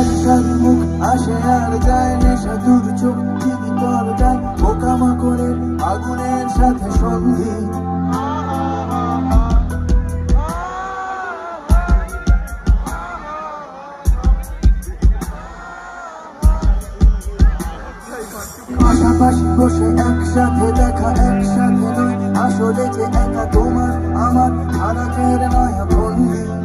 সারি সারি মুখ আসে আর যায়, নেশা দূর চোখ দিদি তর যায়, পোকামাকড়ের আগুনের সাথে সন্ধি। পাশাপাশি বসে একসাথে দেখা, একসাথে নয় আসলে যে একা তোমার আমার হারাতের নয়া বন্ধি।